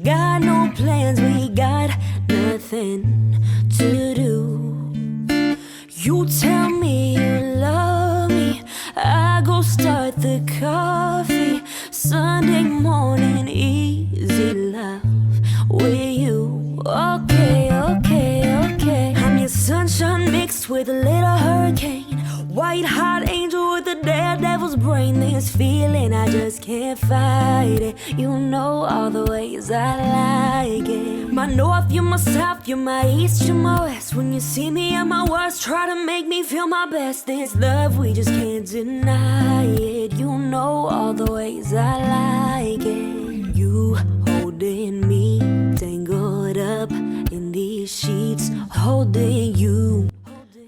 got no plans, we got nothing to do. You tell me you love me, I go start the coffee. Sunday morning, easy love with you. Okay, okay, okay. I'm your sunshine mixed with a little hurricane. White hot angel with a daredevil's brain. This feeling, I just can't fight it. You know all the ways I like it. My north, you're my south, you're my east, you're my west. When you see me at my worst, try to make me feel my best. This love, we just can't deny it. You know all the ways I like it. You holding me, tangled up in these sheets, holding you.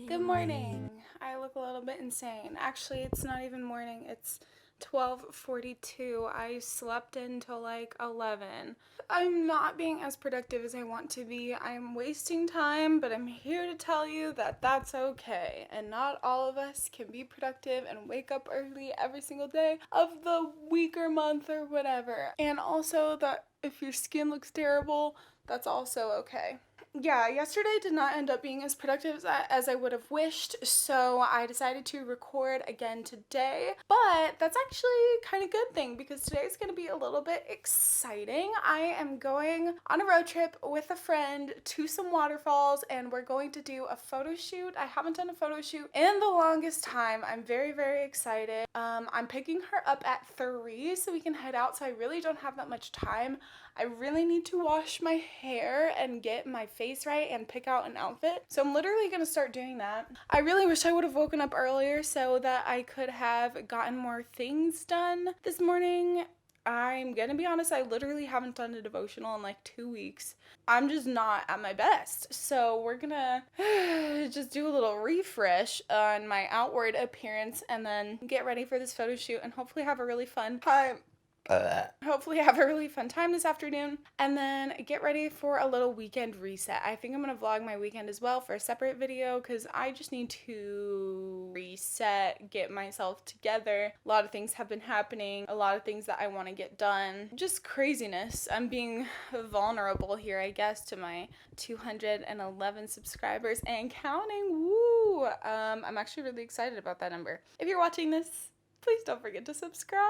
Good morning. I look a little bit insane. Actually, it's not even morning. It's 12:42. I slept until like 11. I'm not being as productive as I want to be. I'm wasting time, but I'm here to tell you that that's okay. And not all of us can be productive and wake up early every single day of the week or month or whatever. And also that if your skin looks terrible, that's also okay. Yeah, yesterday did not end up being as productive as I would have wished, so I decided to record again today. But that's actually kind of good thing because today's going to be a little bit exciting. I am going on a road trip with a friend to some waterfalls, and we're going to do a photo shoot. I haven't done a photo shoot in the longest time. I'm very, very excited. I'm picking her up at 3 so we can head out, so I really don't have that much time. I really need to wash my hair and get my face right and pick out an outfit. So I'm literally going to start doing that. I really wish I would have woken up earlier so that I could have gotten more things done this morning. I'm going to be honest, I literally haven't done a devotional in like 2 weeks. I'm just not at my best. So we're going to just do a little refresh on my outward appearance and then get ready for this photo shoot and hopefully have a really fun time. Hopefully have a really fun time this afternoon and then get ready for a little weekend reset. I think I'm going to vlog my weekend as well for a separate video because I just need to reset, get myself together. A lot of things have been happening, a lot of things that I want to get done. Just craziness. I'm being vulnerable here, I guess, to my 211 subscribers and counting. Woo! I'm actually really excited about that number. If you're watching this, please don't forget to subscribe.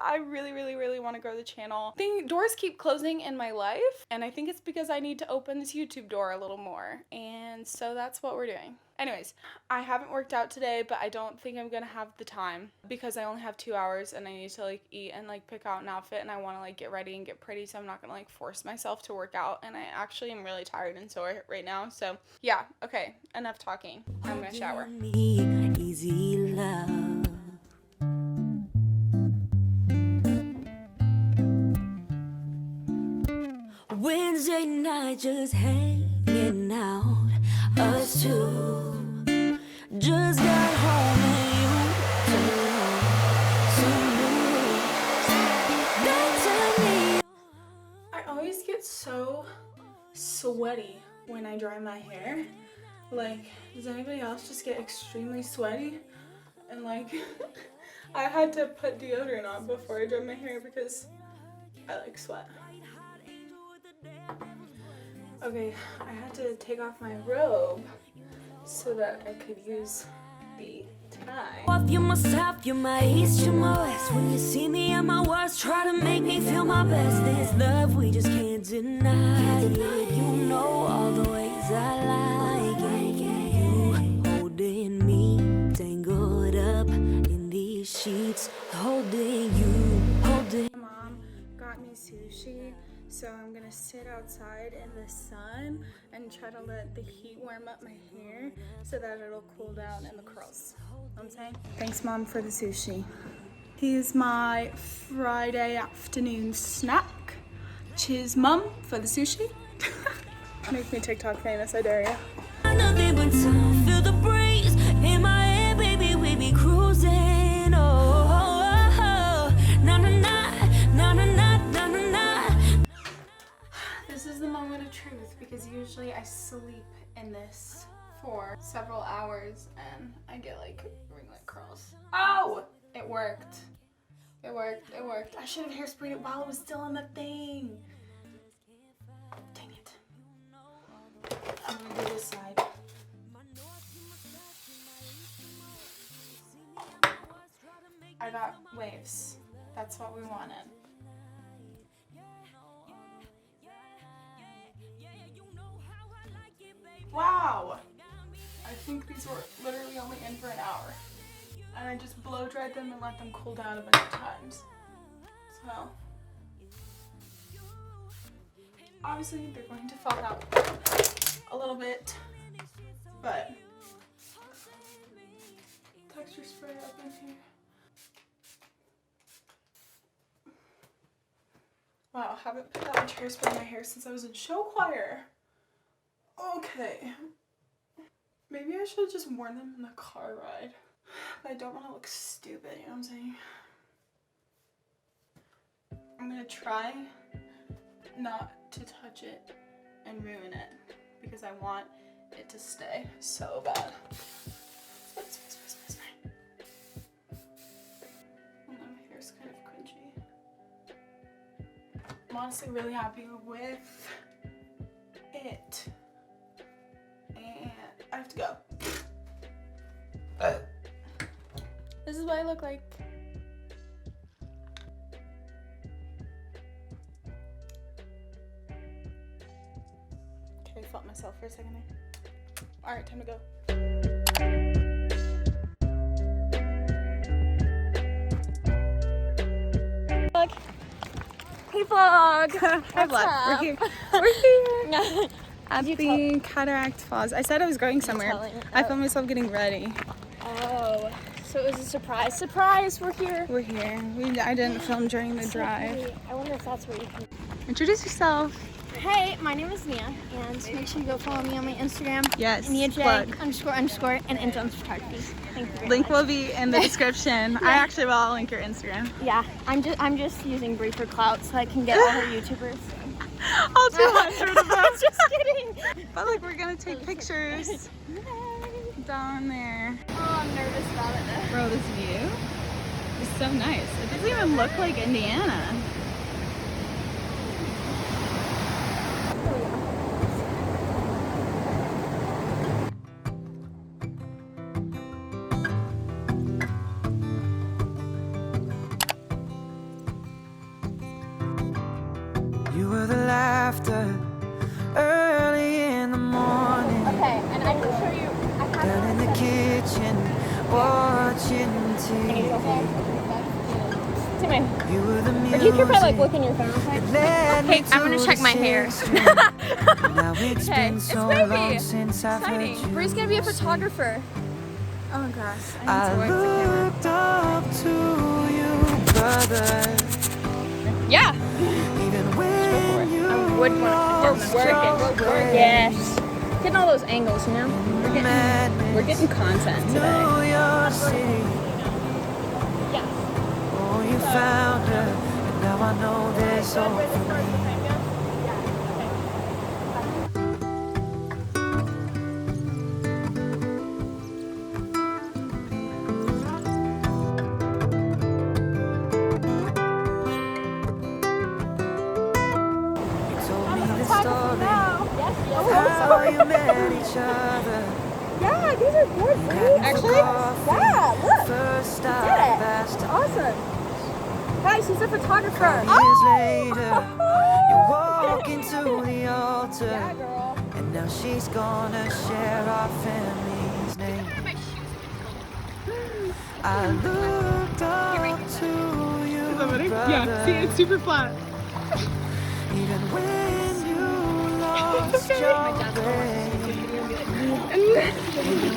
I really, really, really want to grow the channel. Doors keep closing in my life, and I think it's because I need to open this YouTube door a little more, and so that's what we're doing. Anyways, I haven't worked out today, but I don't think I'm gonna have the time because I only have 2 hours and I need to like eat and like pick out an outfit and I want to like get ready and get pretty, so I'm not gonna like force myself to work out, and I actually am really tired and sore right now. So yeah, okay, enough talking. I'm gonna shower. Easy love. Wednesday night just hanging out, us two. Just got home and you turned on some news. I always get so sweaty when I dry my hair. Like, does anybody else just get extremely sweaty? And like, I had to put deodorant on before I dry my hair because I like sweat. Okay, I had to take off my robe so that I could use the tie. You're my south, you're my east, you're my west. When you see me at my worst, try to make me feel my best. This love, we just can't deny it. You know all the ways I like it. You holding me, tangled up in these sheets, holding you, holding. Mom got me sushi. So I'm gonna sit outside in the sun and try to let the heat warm up my hair so that it'll cool down in the curls. You know what I'm saying? Thanks, Mom, for the sushi. Here's my Friday afternoon snack. Cheers, Mom, for the sushi. Make me TikTok famous, I dare you. Nothing but time, feel the breeze in my head, baby, we be cruising. This is the moment of truth because usually I sleep in this for several hours and I get like ringlet curls. Oh! It worked. It worked. I should have hairsprayed it while it was still on the thing. do this side. I got waves. That's what we wanted. Wow! I think these were literally only in for an hour. And I just blow dried them and let them cool down a bunch of times. So, obviously they're going to fall out a little bit, but texture spray up in here. Wow, haven't put that much hairspray in my hair since I was in show choir. Okay. Maybe I should have just worn them in the car ride. But I don't want to look stupid, you know what I'm saying? I'm gonna try not to touch it and ruin it because I want it to stay so bad. Oh, my hair's kind of crunchy. I'm honestly really happy with it. And I have to go. This is what I look like. Okay, I felt myself for a second there. Alright, time to go. Hey vlog! Hi vlog. We're here. We're here. At the Cataract Falls. I said I was going somewhere. I found myself getting ready. Oh, so it was a surprise. Surprise! We're here. We're here. I didn't film during the drive. I wonder if that's where you can. Introduce yourself. Hey, my name is Niah, and make sure you go follow me on my Instagram. Yes. NiahJ__ and Intones Photography. Thank you very Link much. will be in the description. Yeah. I actually will link your Instagram. Yeah, I'm just using Brie for clout so I can get all her YouTubers. All 200 of them. Just kidding. But like we're gonna take pictures down there. Oh, I'm nervous about it. Bro, this view is so nice. It doesn't even look like Indiana. You were the laughter early in the morning. Okay, and I can show you. Down in the kitchen, watching TV. You were the music. Do you care if I like look in your phone? Hey, I'm gonna check my hair. Now it's been so long since I've heard you. Bree's gonna be a photographer. Oh gosh, I I need to work looked up to you, brother. Yeah. Even when you I would want to work it. Yes. Getting all those angles, you know? We're getting content today. New York City. Yes. Oh, you found her, and now I know there's hope for me. You told me the story of how you met each other. Yeah, these are good, Actually? Yeah, look. First stop Did it. past Awesome. Guys, she's a photographer. years later, you walk into the altar, Yeah, girl. and now she's gonna share our family's name. I looked up to you, brother, Yeah, see, it's super flat. even when you lost your way.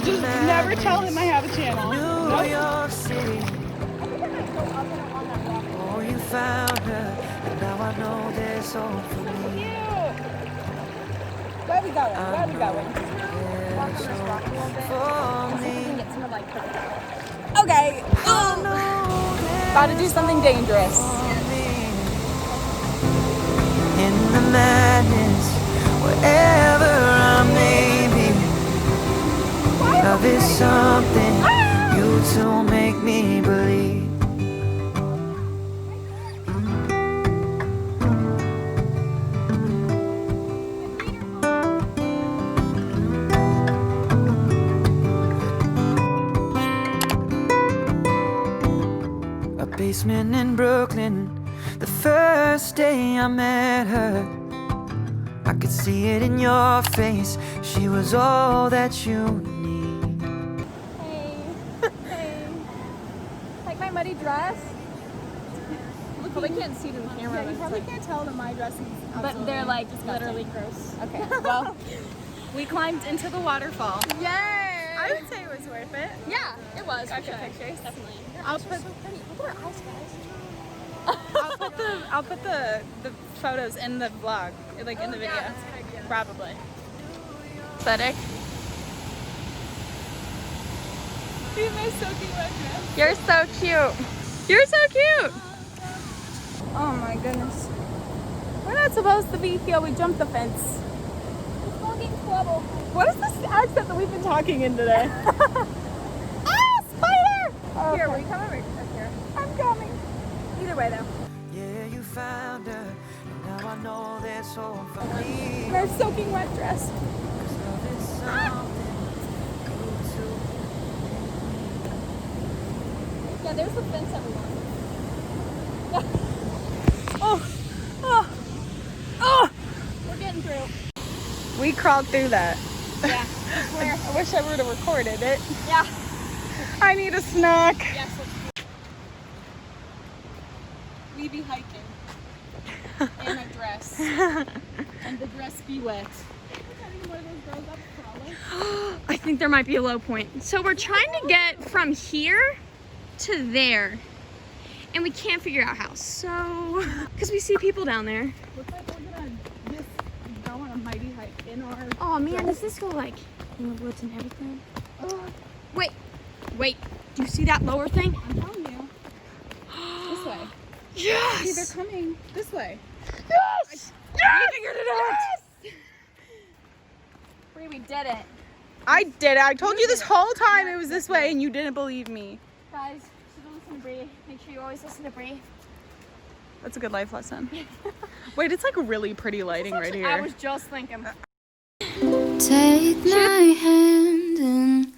Just never tell him I have a channel. New York City. Oh, you found her, and now I know there's hope for me. Where are we going? There's hope for me. Okay. About to do something dangerous. In the madness, wherever I may be, love is something you two make me believe. basement in Brooklyn. The first day I met her, I could see it in your face. She was all that you need. Hey. Hey. Like my muddy dress? Well, they can't see it in the camera. Yeah, you probably can't tell that my dress is But they're like literally gross. Okay, well, we climbed into the waterfall. Yay! I would say it was worth it. Yeah, it was. Got for your sure. pictures? Definitely. I'll put the photos in the vlog, like in the video. Yeah, that's a good idea. Probably. Aesthetic. See my soaking wet dress. You're so cute. You're so cute. Oh my goodness. We're not supposed to be here. We jumped the fence. It's fucking trouble. What is this accent that we've been talking in today? Ah, spider! Oh, Here, okay. will you come over here? I'm coming. Either way, though. Yeah, you found her, and now I know there's hope for me. In our soaking wet dress. 'Cause love is something good to Yeah, there's the fence, everyone. Oh! We're getting through. We crawled through that. Yeah. Where? I wish I would have recorded it. Yeah. I need a snack. Yes. We be hiking. In a dress. And the dress be wet. I think there might be a low point. So we're trying to get from here to there. And we can't figure out how. So, because we see people down there. Looks like we're gonna just go on a mighty hike in our... Oh man, does this go like in the woods and everything? Wait. Do you see that lower thing? I'm telling you. This way. Yes! See, they're coming this way. Yes! We figured it out! Bree, we did it. I did it. I told you this whole time it was this way and you didn't believe me. Guys, should have listened to Bree. Make sure you always listen to Bree. That's a good life lesson. Wait, it's like really pretty lighting right here. I was just thinking. Take my hand and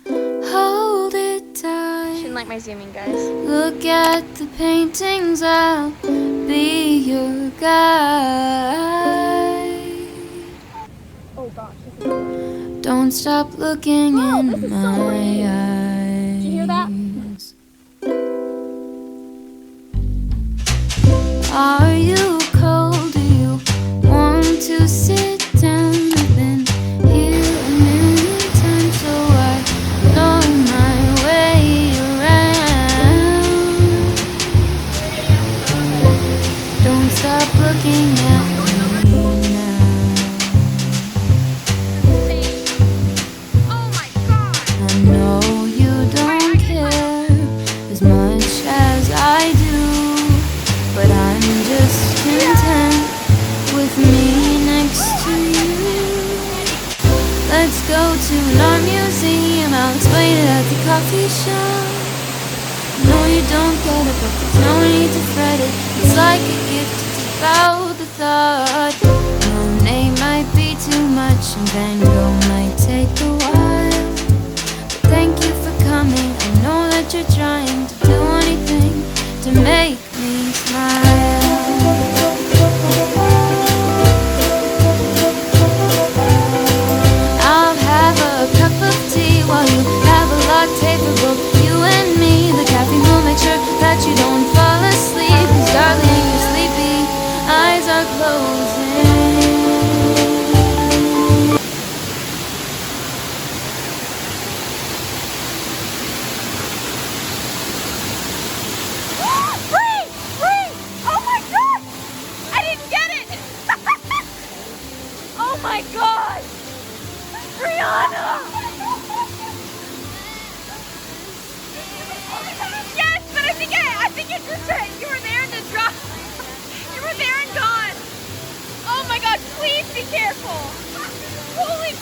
hold it tight. Shouldn't like my zooming, guys. Look at the paintings, I'll be your guide. Oh gosh. Don't stop looking in this is so my pretty. eyes. Did you hear that? Are you cold? Do you want to sit down? I've been here a million times, so I know my way around. Don't stop looking at me now. Oh my god. I know you don't care as much as I do, but I'm just content with me next to you. Let's go to an art museum, I'll explain it at the coffee shop. No, you don't get it, but there's no need to fret it. It's like a gift to tip out the thought. Monet might be too much and Van Gogh might take a while, but thank you for coming. I know that you're trying to do anything to make me smile. I'll have a cup of tea while you have a latte for both you and me. The caffeine will make sure that you don't fall asleep, 'cause darling, you're sleepy, eyes are closing. Oh my god! I didn't get it! Oh my god! Brianna! Yes, but I think it just said you were there and then dropped. You were there and gone. Oh my god, please be careful. Holy